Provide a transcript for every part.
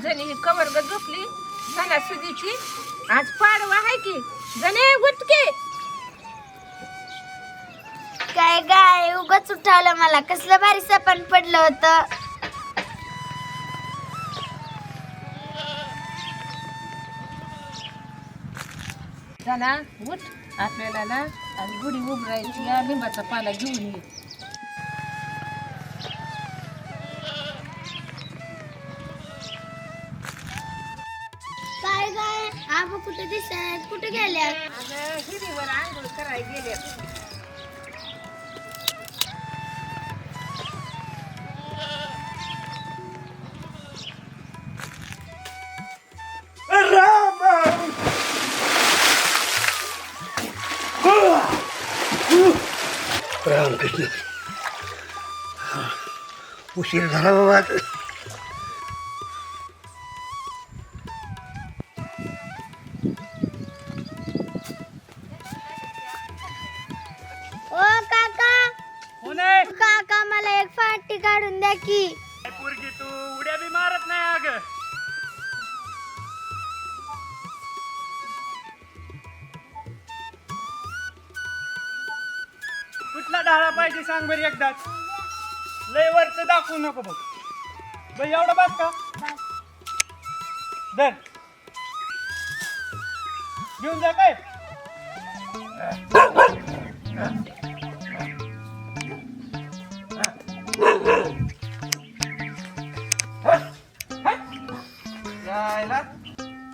जणी कवर ग झोपली सणासुदीची आज पाडवा आहे की जणे गुटके काय गाय उगाच उठावलं मला कसलं भारी सपन पडलं होतं चला उठ आपल्याला ना आज गुढी उभारायची या लिंबाचा पाला घेऊन ये काय गाय आबा कुठे दिसत कुठे गेल्या अगं हिरीवर आंघोळ करायला गेले रामकृष्ण उशीर झाला बाबा ओ काका काका मला एक फाटी काढून द्या की पोरगी तू उड्या बी मारत नाही अग कुठला ढाळा पाहिजे सांग बरं एकदाच लय वरच दाखवू नको बघ बाई एवढा बात का धर घेऊन जा काय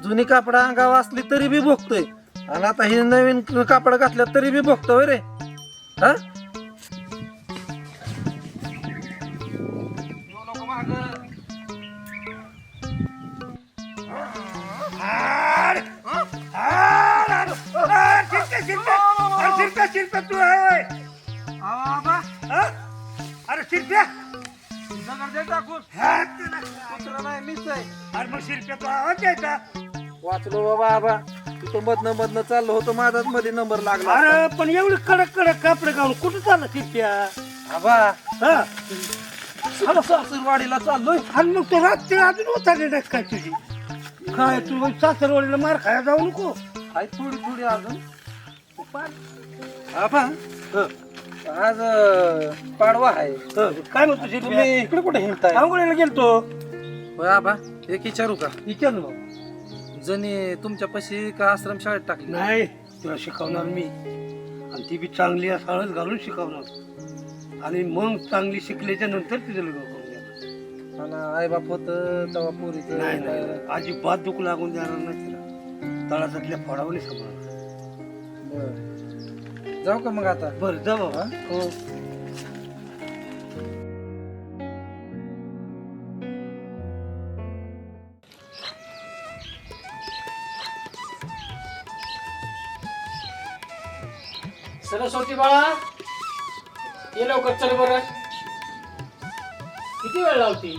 जुनी कापड अंगावर असली तरी बी भोगतोय आणि आता हे नवीन कापड घातल्या तरी बी भोगतोय रे हा शिरप्या तू आहे अरे शिरप्या टाकून नाही मीच आहे अरे मग शिरप्या तू आवाज द्यायचा वाचलो बाबा आबा तिथं मधनं चाललो होतो माझाच मध्ये नंबर लागला अरे पण एवढी कडक कडक कापड घालून कुठं चालला शिरप्या आबा हा सासरवाडीला चाललोय आणि मग तो रात्री अजून उतरली नाही काय तुझी काय तू सासरवाडीला मार खायला जाऊ नको आहे थोडी अजून आबा आज पाडवा आहे काय म्हणतो शिरप्या तुम्ही इकडे कुठे हिंडताय आंघोळीला गेलतो होय आबा एक विचारू का विचार ना भाऊ जणी तुमच्यापाशी का आश्रम शाळेत टाकली नाही तुला शिकवणार मी आणि ती बी चांगली हळद घालून शिकवणार आणि मग चांगली शिकल्याच्या नंतर तिचं लग्न करून देणार आणि आई बाप होत तेव्हा पोरीचं नाही नाही अजिबात दुःख लागून देणार नाही तिला तळासातल्या फोडावणी सांभाळणार बरं. जाऊ का मग आता बरं जा बाबा हो सरस्वती बाळा ये लवकर चल बरं किती वेळ लावती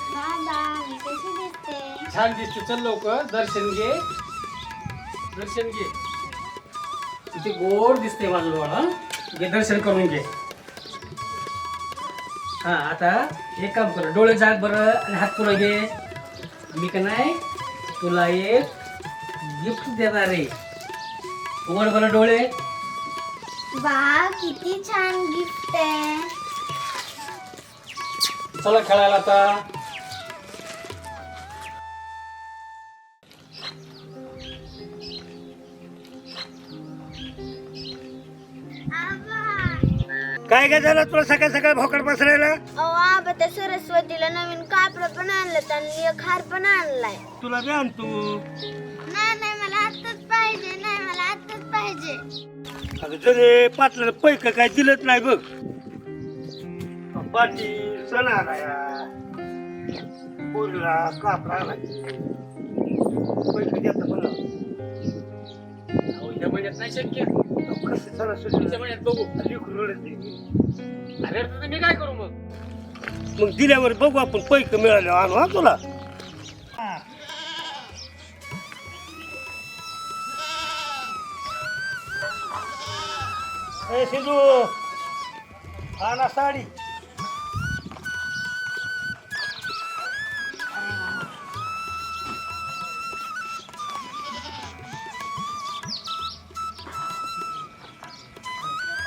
दादा मी कशी दिसते छान दिसते चल लवकर दर्शन घे किती गोड दिसते माझं बाळा घे दर्शन करून घे हा आता एक काम कर डोळे झाक बरं आणि हात पुढं घे मी का नाही तुला एक गिफ्ट देणार आहे उघड बरं डोळे वा किती छान गिफ्ट आहे चला खेळायला आता काय काय झालं तुला सकाळ सकाळ भोकड पसरायला अहो आबा त्या सरस्वतीला नवीन कापड पण आणलं आणि एक हार पण आणलाय तुला बी आणतो नाही मला आत्ताच पाहिजे नाही मला आत्ताच पाहिजे अगं जरे पाटला पैक काय दिलंच नाही बघ पाटी सण आलाया पोरीला कापडा आला पैक देता मला या महिन्यात नाही शक्य कसं पुढच्या महिन्यात बघू लेकरू रडत नाही. अरे तर मी काय करू मग मग दिल्यावर बघू आपण पैक मिळाले आणू हा तुला ए सिद्धू आणा साडी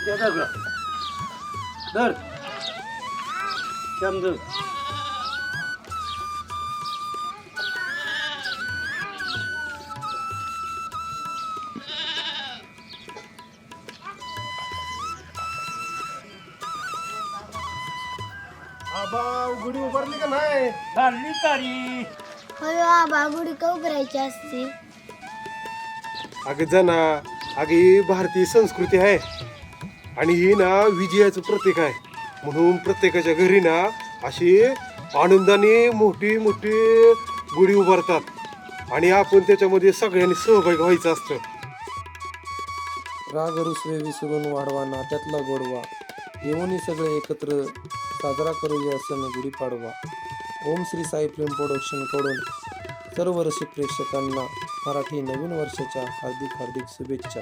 त्या दगडा धर श्याम धर. आबा गुढी उभारली का नाही? झाली तारी. होय आबा गुढी का उभारायची असते? अगं जना, अगं ही भारतीय संस्कृती आहे आणि ही ना विजयाचं प्रतीक आहे. म्हणून प्रत्येकाच्या घरी ना अशी आनंदाने मोठी मोठी गुढी उभारतात आणि आपण त्याच्यामध्ये सगळ्यांनी सहभागी व्हायचं असतं. राग रुसवे विसरून वाढवा नात्यातला गोडवा, येऊनही सगळे एकत्र साजरा करूया सण गुढीपाडवा. ओम श्री साई फिल्म प्रोडक्शन कडून सर्व रसिक प्रेक्षकांना मराठी नवीन वर्षाच्या हार्दिक हार्दिक शुभेच्छा.